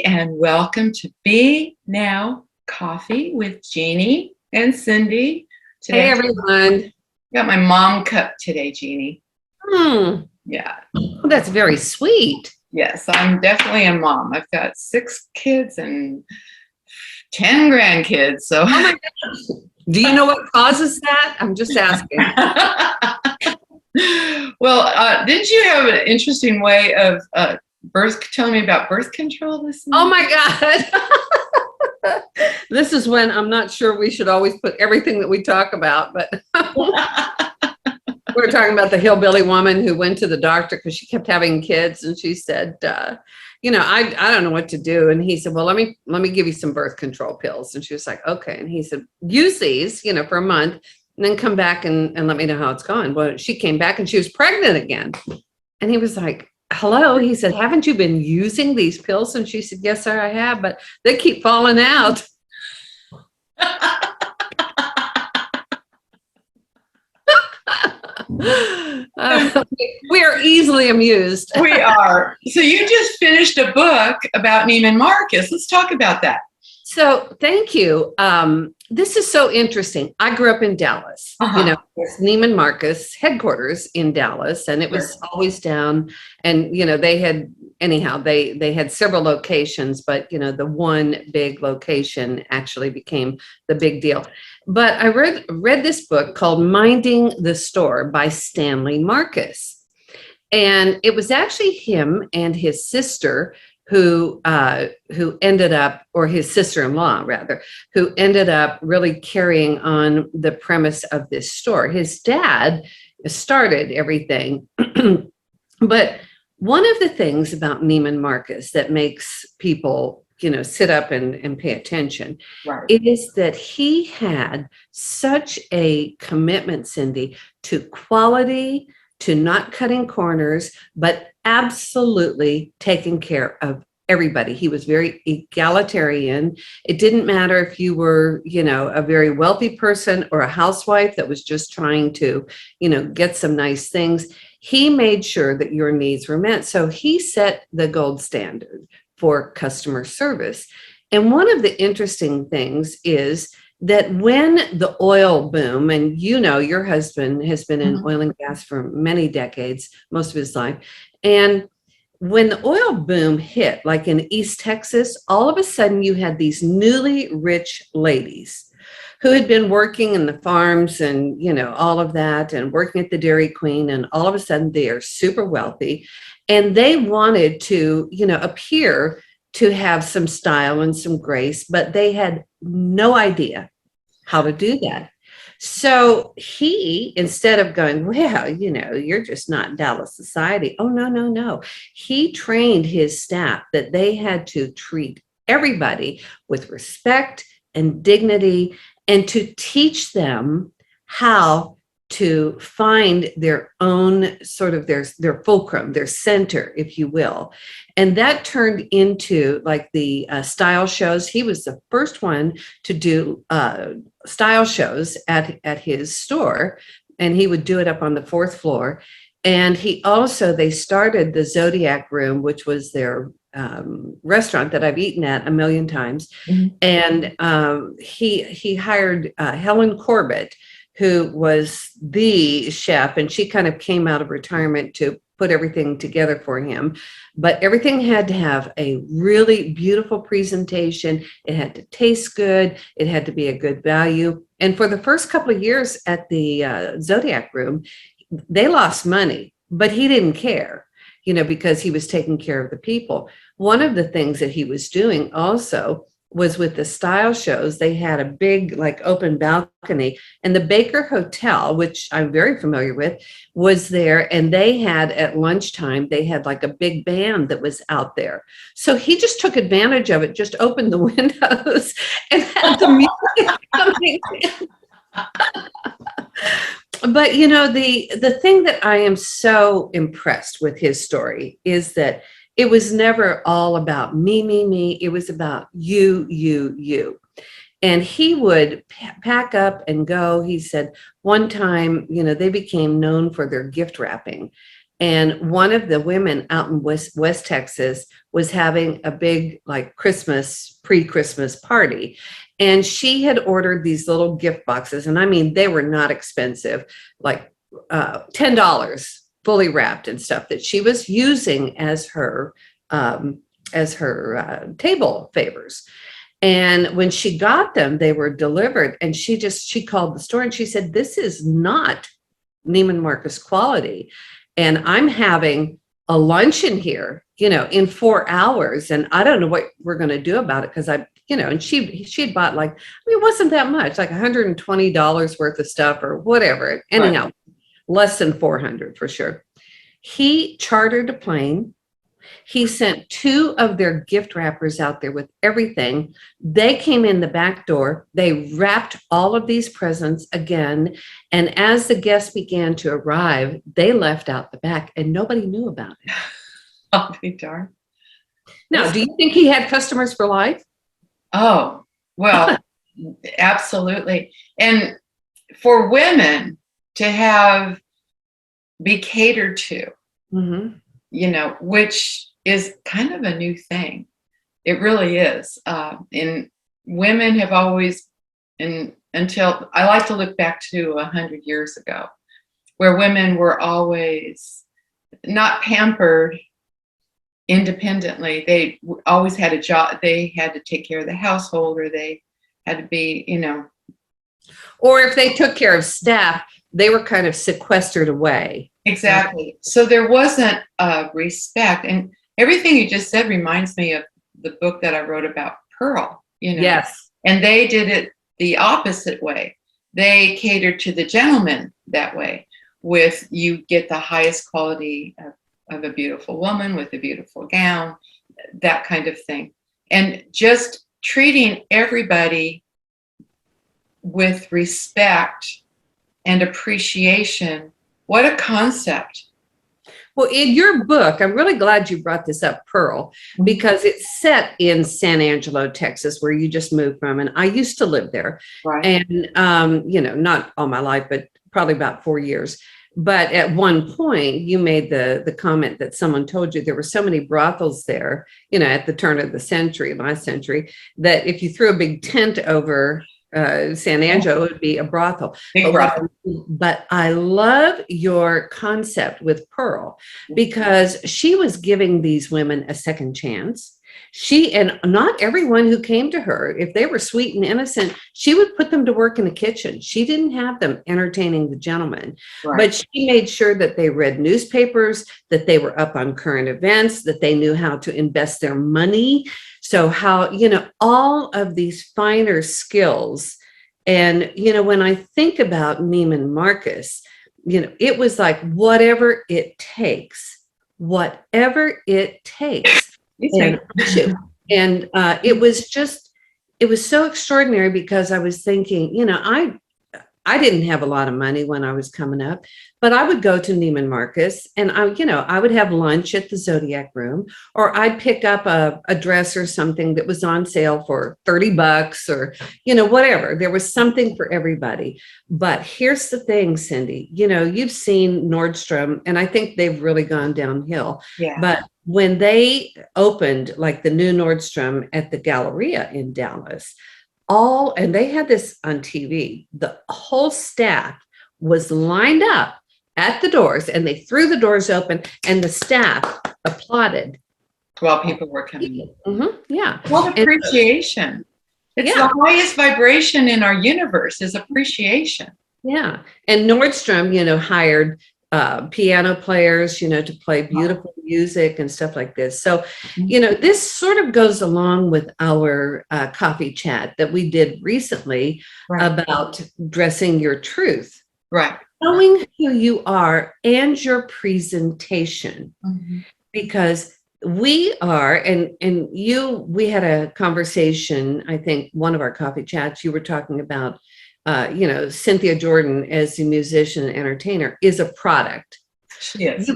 and welcome to Bnow Coffee with Jeanie and Cindy. Hey Today, everyone. got my mom cup today, Jeanie. Hmm. Yeah. Oh, that's very sweet. Yes, I'm definitely a mom. I've got 6 kids and 10 grandkids. So, Oh my gosh. Do you know what causes that? I'm just asking. well, didn't you have an interesting way of telling me about birth control this Oh morning? my God. This is when I'm not sure we should always put everything that we talk about, but we're talking about the hillbilly woman who went to the doctor because she kept having kids, and she said, I don't know what to do. And he said, well, let me give you some birth control pills. And she was like, okay. And he said, use these, for a month, and then come back and let me know how it's going. Well, she came back and she was pregnant again. And he was like, hello. He said, haven't you been using these pills? And she said, yes, sir, I have, but they keep falling out. We are easily amused. We are. So you just finished a book about Neiman Marcus. Let's talk about that. So thank you. This is so interesting. I grew up in Dallas. It's Neiman Marcus headquarters in Dallas, and it was always down. And they had several locations, but the one big location actually became the big deal. But I read this book called Minding the Store by Stanley Marcus, and it was actually him and his sister who ended up, or his sister-in-law rather, who ended up really carrying on the premise of this store. His dad started everything, but one of the things about Neiman Marcus that makes people, sit up and pay attention, is that he had such a commitment, Cindy, to quality, to not cutting corners, but absolutely taking care of everybody. He was very egalitarian. It didn't matter if you were, a very wealthy person or a housewife that was just trying to, get some nice things. He made sure that your needs were met. So he set the gold standard for customer service. And one of the interesting things is that when the oil boom, and your husband has been in oil and gas for many decades, most of his life, and when the oil boom hit, like in East Texas, all of a sudden you had these newly rich ladies who had been working in the farms and, all of that, and working at the Dairy Queen, and all of a sudden they are super wealthy, and they wanted to, appear to have some style and some grace, but they had no idea how to do that. So he, instead of going, well, you're just not Dallas society. Oh, no, no, no. He trained his staff that they had to treat everybody with respect and dignity, and to teach them how to find their own sort of their fulcrum, their center, if you will. And that turned into like the style shows. He was the first one to do style shows at his store, and he would do it up on the 4th floor. And they started the Zodiac Room, which was their restaurant that I've eaten at a million times. And he hired Helen Corbett, who was the chef, and she kind of came out of retirement to put everything together for him. But everything had to have a really beautiful presentation. It had to taste good. It had to be a good value. And for the first couple of years at the Zodiac Room, they lost money, but he didn't care, because he was taking care of the people. One of the things that he was doing also was with the style shows. They had a big like open balcony, and the Baker Hotel, which I'm very familiar with, was there. And they had at lunchtime, they had like a big band that was out there. So he just took advantage of it, just opened the windows and had the music coming in. But the thing that I am so impressed with his story is that it was never all about me, me, me. It was about you, you, you. And he would pack up and go. He said one time, they became known for their gift wrapping. And one of the women out in West Texas was having a big like pre-Christmas party. And she had ordered these little gift boxes. And I mean, they were not expensive, like $10 fully wrapped and stuff that she was using as her table favors. And when she got them, they were delivered. And she called the store and she said, "This is not Neiman Marcus quality. And I'm having a luncheon here, in 4 hours. And I don't know what we're going to do about it." Because and she had bought it wasn't that much, like $120 worth of stuff or whatever. Anyhow, less than 400 for sure. He chartered a plane. He sent 2 of their gift wrappers out there with everything. They came in the back door. They wrapped all of these presents again. And as the guests began to arrive, they left out the back and nobody knew about it. I'll be darned. Now, do you think he had customers for life? Oh, well, absolutely. And for women to be catered to, which is kind of a new thing. It really is. And women have always, until I like to look back to 100 years ago, where women were always not pampered independently. They always had a job. They had to take care of the household, or they had to be, Or if they took care of staff, they were kind of sequestered away. Exactly. So there wasn't respect. And everything you just said reminds me of the book that I wrote about Pearl, Yes. And they did it the opposite way. They catered to the gentleman that way, with you get the highest quality of a beautiful woman with a beautiful gown, that kind of thing. And just treating everybody with respect and appreciation. What a concept. Well, in your book, I'm really glad you brought this up, Pearl, because it's set in San Angelo, Texas, where you just moved from. And I used to live there. Right. And, not all my life, but probably about 4 years. But at one point, you made the comment that someone told you there were so many brothels there, at the turn of the century, last century, that if you threw a big tent over San Angelo, it would be a brothel. But I love your concept with Pearl, because she was giving these women a second chance. And not everyone who came to her, if they were sweet and innocent, she would put them to work in the kitchen. She didn't have them entertaining the gentleman, but she made sure that they read newspapers, that they were up on current events, that they knew how to invest their money. So how, all of these finer skills. And, when I think about Neiman Marcus, it was like, whatever it takes. And it was so extraordinary, because I was thinking, I didn't have a lot of money when I was coming up, but I would go to Neiman Marcus and I would have lunch at the Zodiac Room, or I'd pick up a dress or something that was on sale for $30 or, whatever. There was something for everybody. But here's the thing, Cindy, you've seen Nordstrom, and I think they've really gone downhill. Yeah. But when they opened like the new Nordstrom at the Galleria in Dallas, and they had this on TV, the whole staff was lined up at the doors, and they threw the doors open and the staff applauded while people were coming in. Mm-hmm. Yeah. What appreciation. It's the highest vibration in our universe is appreciation. Yeah. And Nordstrom, hired piano players, to play beautiful music and stuff like this. So, this sort of goes along with our coffee chat that we did recently about dressing your truth. Right. Knowing who you are and your presentation. Mm-hmm. Because we are, we had a conversation, I think one of our coffee chats, you were talking about Cynthia Jordan as a musician and entertainer is a product. She is.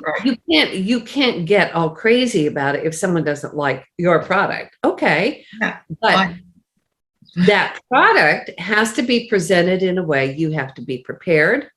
You can't get all crazy about it if someone doesn't like your product. Okay. Yeah, but that product has to be presented in a way. You have to be prepared.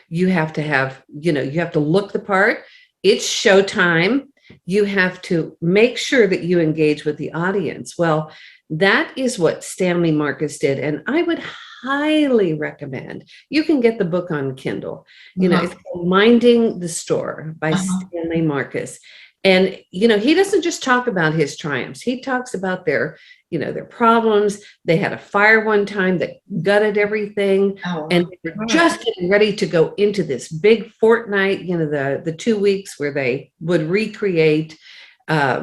You have to have, you have to look the part. it's showtime. You have to make sure that you engage with the audience. Well, that is what Stanley Marcus did. And I would highly recommend, you can get the book on Kindle. It's called Minding the Store by Stanley Marcus. And, he doesn't just talk about his triumphs. He talks about their problems. They had a fire one time that gutted everything. And they were just getting ready to go into this big fortnight, the 2 weeks where they would recreate, a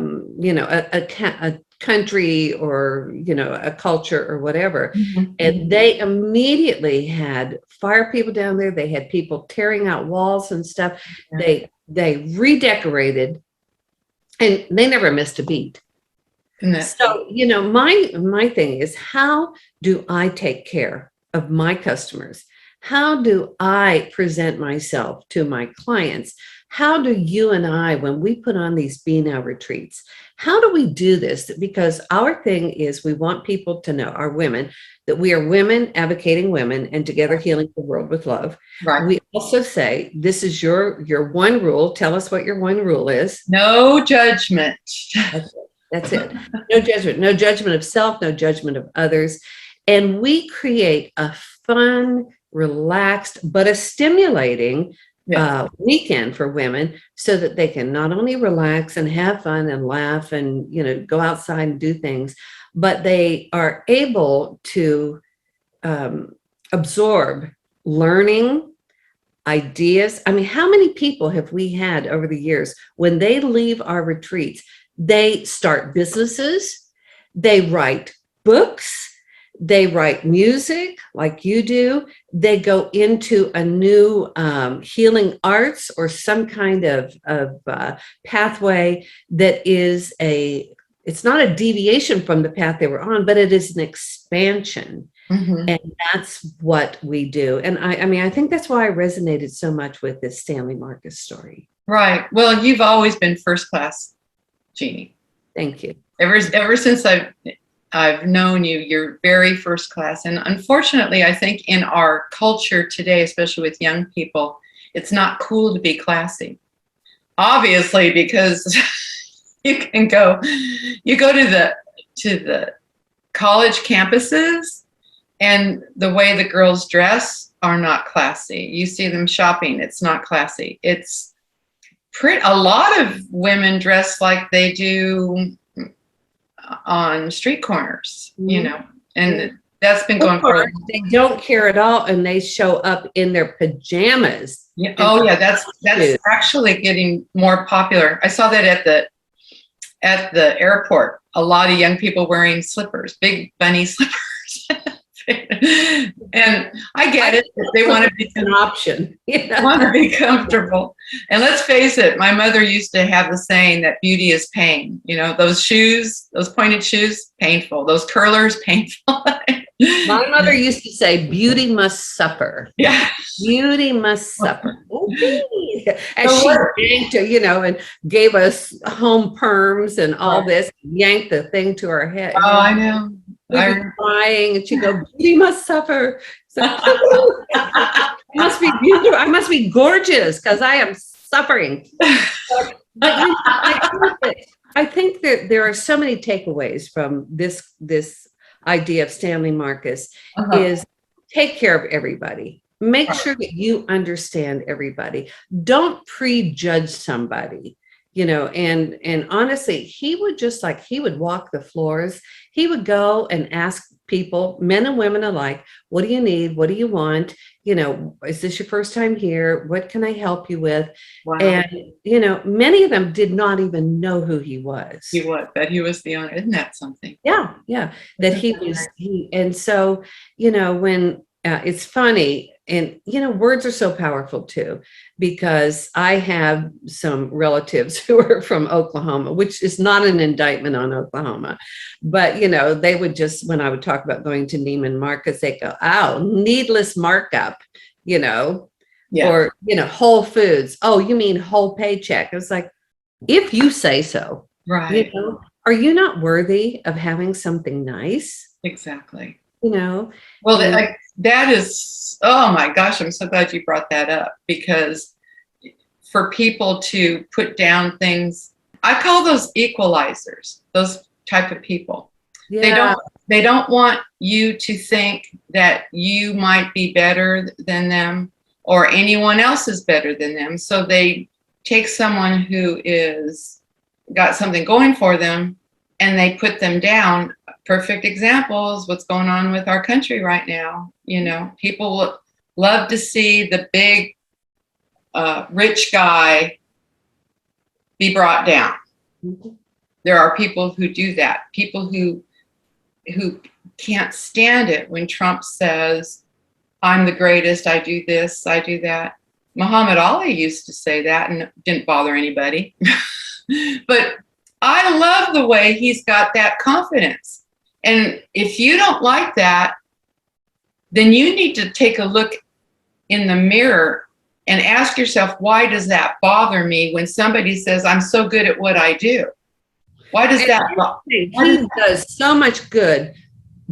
country or, a culture or whatever. And they immediately had fire people down there. They had people tearing out walls and stuff. They redecorated, and they never missed a beat. So, my thing is, how do I take care of my customers? How do I present myself to my clients? How do you and I, when we put on these Bnow retreats, how do we do this? Because our thing is, we want people to know, our women, that we are women advocating women and together healing the world with love. Right. We also say, this is your one rule. Tell us what your one rule is. No judgment. That's it. No judgment of self, no judgment of others. And we create a fun, relaxed, but a stimulating weekend for women so that they can not only relax and have fun and laugh and, go outside and do things, but they are able to absorb learning, ideas. I mean, how many people have we had over the years when they leave our retreats? They start businesses, they write books, they write music like you do, they go into a new healing arts or some kind of pathway that is it's not a deviation from the path they were on, but it is an expansion. And that's what we do. And I think that's why I resonated so much with this Stanley Marcus story. Right. Well, you've always been first class, Jeanie. Thank you. Ever since I've known you, you're very first class. And unfortunately, I think in our culture today, especially with young people, it's not cool to be classy. Obviously, because you go to the college campuses, and the way the girls dress are not classy. You see them shopping, it's not classy. It's a lot of women dress like they do on street corners, and that's been going for. They don't care at all, and they show up in their pajamas. Yeah. Oh, yeah. That's actually getting more popular. I saw that at the airport. A lot of young people wearing slippers, big bunny slippers. And I get it. They want to be an option. Want to be comfortable. And let's face it, my mother used to have the saying that beauty is pain. Those shoes, those pointed shoes, painful. Those curlers, painful. My mother used to say, beauty must suffer. Yeah. Beauty must suffer. As she yanked, and gave us home perms and all this, yanked the thing to her head. Oh, I know. We were crying, and she'd go, beauty must suffer. So, I must be beautiful. I must be gorgeous because I am suffering. But I think that there are so many takeaways from this idea of Stanley Marcus is take care of everybody. Make sure that you understand everybody. Don't prejudge somebody. And honestly, he would walk the floors. He would go and ask people, men and women alike, what do you need? What do you want? Is this your first time here? What can I help you with? Wow. And, many of them did not even know who he was. That he was the owner. Isn't that something? Yeah. That he was. And so, when it's funny, and, words are so powerful too, because I have some relatives who are from Oklahoma, which is not an indictment on Oklahoma, but, they would just, when I would talk about going to Neiman Marcus, they go, oh, needless markup, or, Whole Foods. Oh, you mean whole paycheck? It was like, if you say so, right. Are you not worthy of having something nice? Exactly. Well, that is, oh my gosh, I'm so glad you brought that up, because for people to put down things. I call those equalizers, those type of people. Yeah. They don't want you to think that you might be better than them or anyone else is better than them. So they take someone who is got something going for them and they put them down. Perfect examples, what's going on with our country right now. You know, people love to see the big rich guy be brought down. Mm-hmm. There are people who do that. People who can't stand it when Trump says, I'm the greatest, I do this, I do that. Muhammad Ali used to say that and it didn't bother anybody. But I love the way he's got that confidence. And if you don't like that, then you need to take a look in the mirror and ask yourself, why does that bother me when somebody says, I'm so good at what I do? Why does that? He does so much good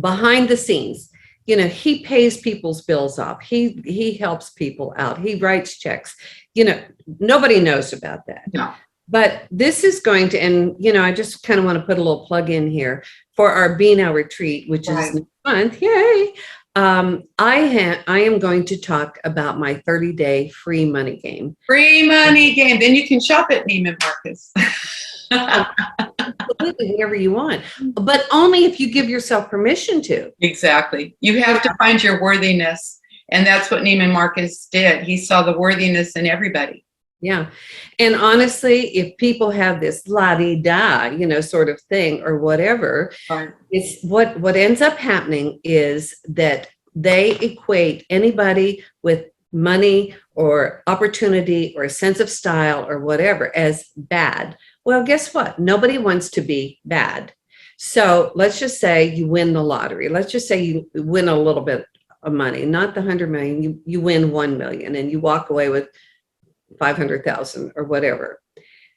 behind the scenes. You know, he pays people's bills off. He helps people out. He writes checks. You know, nobody knows about that. No. But this is going to, and you know, I just kind of want to put a little plug in here for our Bnow retreat, which is next month. Yay! I am going to talk about my 30-day free money game. Free money game. Then you can shop at Neiman Marcus. Absolutely, whatever you want, but only if you give yourself permission to. Exactly. You have to find your worthiness. And that's what Neiman Marcus did. He saw the worthiness in everybody. Yeah. And honestly, if people have this la-di-da, you know, sort of thing or whatever, Right. it's what ends up happening is that they equate anybody with money or opportunity or a sense of style or whatever as bad. Well, guess what? Nobody wants to be bad. So let's just say you win the lottery. Let's just say you win a little bit of money, not the 100 million, you win 1 million and you walk away with 500,000 or whatever.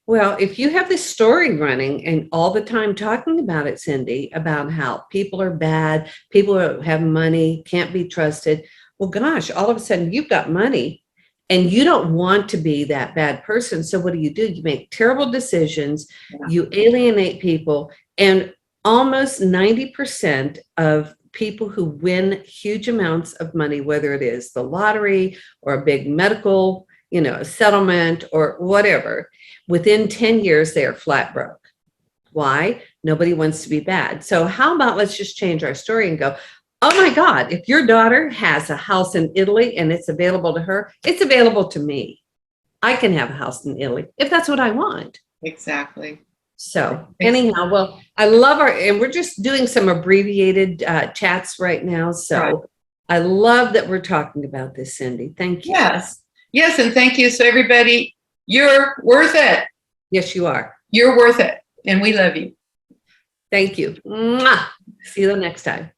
Well, if you have this story running and all the time talking about it, Cindy, about how people are bad, people who have money, can't be trusted. Well, gosh, all of a sudden you've got money and you don't want to be that bad person. So what do? You make terrible decisions, you alienate people, and almost 90% of people who win huge amounts of money, whether it is the lottery or a big medical, you know, a settlement or whatever, within 10 years, they are flat broke. Why? Nobody wants to be bad. So how about let's just change our story and go, oh my God, if your daughter has a house in Italy and it's available to her, it's available to me. I can have a house in Italy if that's what I want. Exactly. So anyhow, well, I love and we're just doing some abbreviated chats right now. So right. I love that we're talking about this, Cindy. Thank you. Yes. Yes. And thank you. So everybody, you're worth it. Yes, you are. You're worth it. And we love you. Thank you. Mwah. See you the next time.